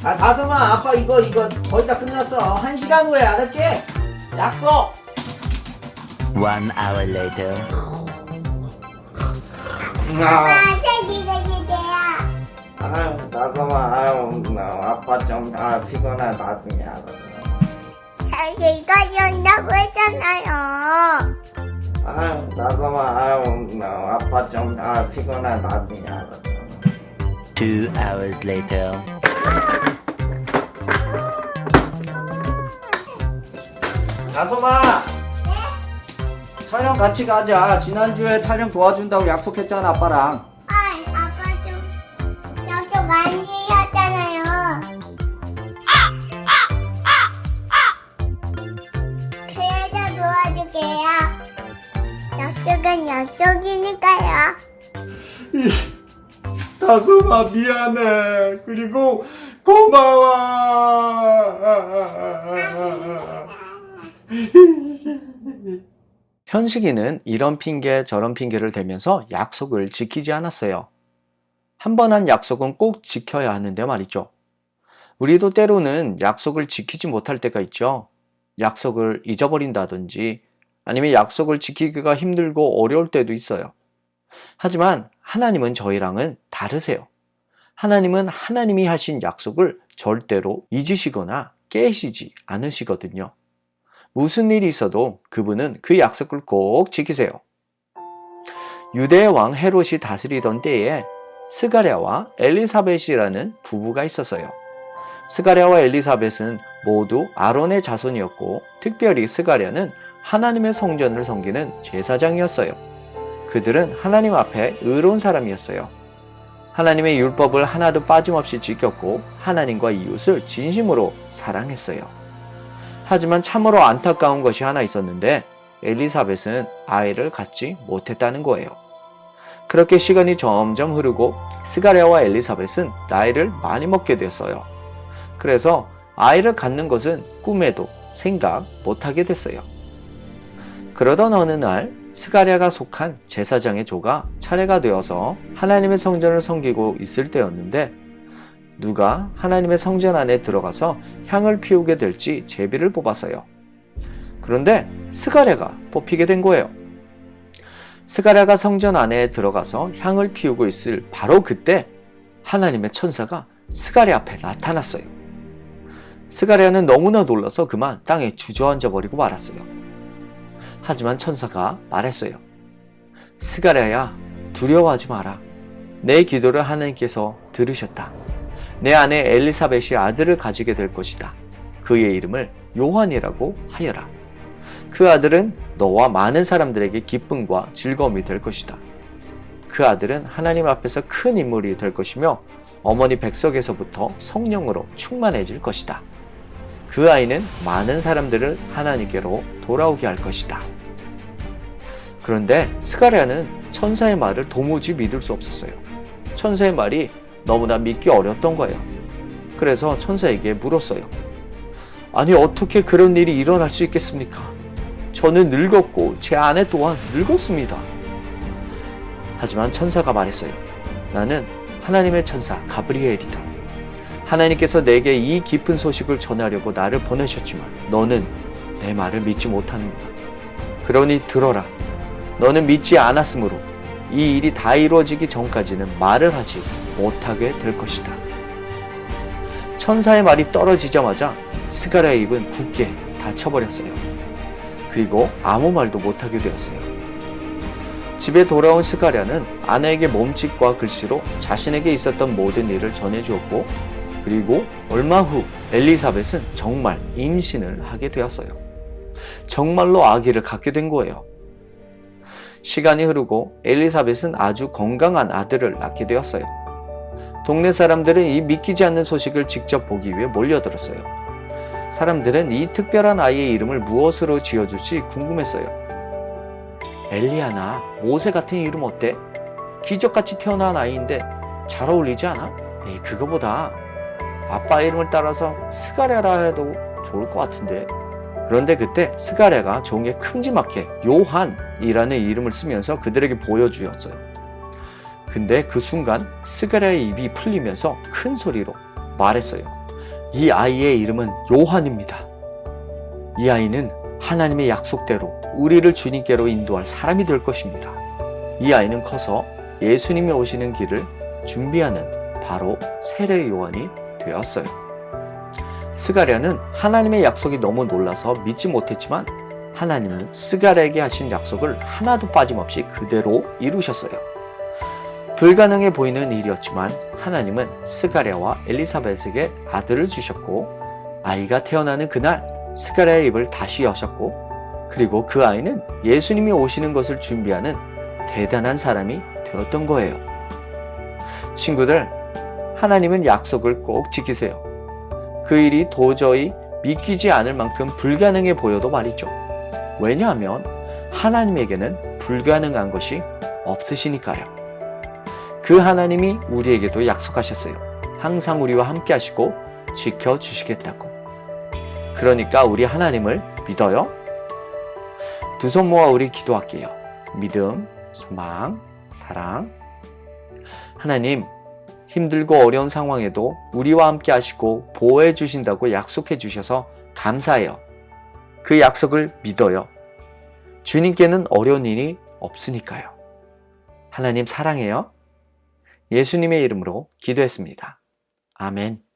아, 다솜아, 아빠 이거 거의 다 끝났어. 1시간 후에, 알았지? 약속! 1 hour later. 아빠 생기가 주세요. 아유, 나가마, 아유, 아빠 좀, 피곤해, 나중에 알았어. 생기가 준다고 했잖아요. 아유, 나가마, 아유, 아빠 좀, 피곤해, 나중에 알았어. 2 hours later. 다솜아! 촬영 같이 가자. 지난주에 촬영 도와준다고 약속했잖아, 아빠랑. 아빠 좀 약속 안 지켰잖아요. 그래서 도와줄게요. 약속은 약속이니까요. 다솜아, 미안해. 그리고 고마워. 현식이는 이런 핑계 저런 핑계를 대면서 약속을 지키지 않았어요. 한 번 한 약속은 꼭 지켜야 하는데 말이죠. 우리도 때로는 약속을 지키지 못할 때가 있죠. 약속을 잊어버린다든지 아니면 약속을 지키기가 힘들고 어려울 때도 있어요. 하지만 하나님은 저희랑은 다르세요. 하나님은 하나님이 하신 약속을 절대로 잊으시거나 깨시지 않으시거든요. 무슨 일이 있어도 그분은 그 약속을 꼭 지키세요. 유대의 왕 헤롯이 다스리던 때에 스가랴와 엘리사벳이라는 부부가 있었어요. 스가랴와 엘리사벳은 모두 아론의 자손이었고 특별히 스가랴는 하나님의 성전을 섬기는 제사장이었어요. 그들은 하나님 앞에 의로운 사람이었어요. 하나님의 율법을 하나도 빠짐없이 지켰고 하나님과 이웃을 진심으로 사랑했어요. 하지만 참으로 안타까운 것이 하나 있었는데 엘리사벳은 아이를 갖지 못했다는 거예요. 그렇게 시간이 점점 흐르고 스가랴와 엘리사벳은 나이를 많이 먹게 됐어요. 그래서 아이를 갖는 것은 꿈에도 생각 못하게 됐어요. 그러던 어느 날 스가랴가 속한 제사장의 조가 차례가 되어서 하나님의 성전을 섬기고 있을 때였는데 누가 하나님의 성전 안에 들어가서 향을 피우게 될지 제비를 뽑았어요. 그런데 스가랴가 뽑히게 된 거예요. 스가랴가 성전 안에 들어가서 향을 피우고 있을 바로 그때 하나님의 천사가 스가랴 앞에 나타났어요. 스가랴는 너무나 놀라서 그만 땅에 주저앉아 버리고 말았어요. 하지만 천사가 말했어요. 스가랴야, 두려워하지 마라. 내 기도를 하나님께서 들으셨다. 내 아내 엘리사벳이 아들을 가지게 될 것이다. 그의 이름을 요한이라고 하여라. 그 아들은 너와 많은 사람들에게 기쁨과 즐거움이 될 것이다. 그 아들은 하나님 앞에서 큰 인물이 될 것이며 어머니 백석에서부터 성령으로 충만해질 것이다. 그 아이는 많은 사람들을 하나님께로 돌아오게 할 것이다. 그런데 스가랴는 천사의 말을 도무지 믿을 수 없었어요. 천사의 말이 너무나 믿기 어려웠던 거예요. 그래서 천사에게 물었어요. 아니, 어떻게 그런 일이 일어날 수 있겠습니까? 저는 늙었고 제 아내 또한 늙었습니다. 하지만 천사가 말했어요. 나는 하나님의 천사 가브리엘이다. 하나님께서 내게 이 깊은 소식을 전하려고 나를 보내셨지만 너는 내 말을 믿지 못하는구나. 그러니 들어라. 너는 믿지 않았으므로 이 일이 다 이루어지기 전까지는 말을 하지 못하게 될 것이다. 천사의 말이 떨어지자마자 스가랴의 입은 굳게 닫혀버렸어요. 그리고 아무 말도 못하게 되었어요. 집에 돌아온 스가랴는 아내에게 몸짓과 글씨로 자신에게 있었던 모든 일을 전해주었고 그리고 얼마 후 엘리사벳은 정말 임신을 하게 되었어요. 정말로 아기를 갖게 된 거예요. 시간이 흐르고 엘리사벳은 아주 건강한 아들을 낳게 되었어요. 동네 사람들은 이 믿기지 않는 소식을 직접 보기 위해 몰려들었어요. 사람들은 이 특별한 아이의 이름을 무엇으로 지어줄지 궁금했어요. 엘리야나 모세 같은 이름 어때? 기적같이 태어난 아이인데 잘 어울리지 않아? 에이, 그거보다 아빠 이름을 따라서 스가랴라 해도 좋을 것 같은데. 그런데 그때 스가랴가 종이에 큼지막하게 요한이라는 이름을 쓰면서 그들에게 보여주었어요. 근데 그 순간 스가랴의 입이 풀리면서 큰 소리로 말했어요. 이 아이의 이름은 요한입니다. 이 아이는 하나님의 약속대로 우리를 주님께로 인도할 사람이 될 것입니다. 이 아이는 커서 예수님이 오시는 길을 준비하는 바로 세례 요한이 되었어요. 스가랴는 하나님의 약속이 너무 놀라서 믿지 못했지만 하나님은 스가랴에게 하신 약속을 하나도 빠짐없이 그대로 이루셨어요. 불가능해 보이는 일이었지만 하나님은 스가랴와 엘리사벳에게 아들을 주셨고 아이가 태어나는 그날 스가랴의 입을 다시 여셨고 그리고 그 아이는 예수님이 오시는 것을 준비하는 대단한 사람이 되었던 거예요. 친구들, 하나님은 약속을 꼭 지키세요. 그 일이 도저히 믿기지 않을 만큼 불가능해 보여도 말이죠. 왜냐하면 하나님에게는 불가능한 것이 없으시니까요. 그 하나님이 우리에게도 약속하셨어요. 항상 우리와 함께 하시고 지켜주시겠다고. 그러니까 우리 하나님을 믿어요. 두 손 모아 우리 기도할게요. 믿음, 소망, 사랑. 하나님, 힘들고 어려운 상황에도 우리와 함께 하시고 보호해 주신다고 약속해 주셔서 감사해요. 그 약속을 믿어요. 주님께는 어려운 일이 없으니까요. 하나님 사랑해요. 예수님의 이름으로 기도했습니다. 아멘.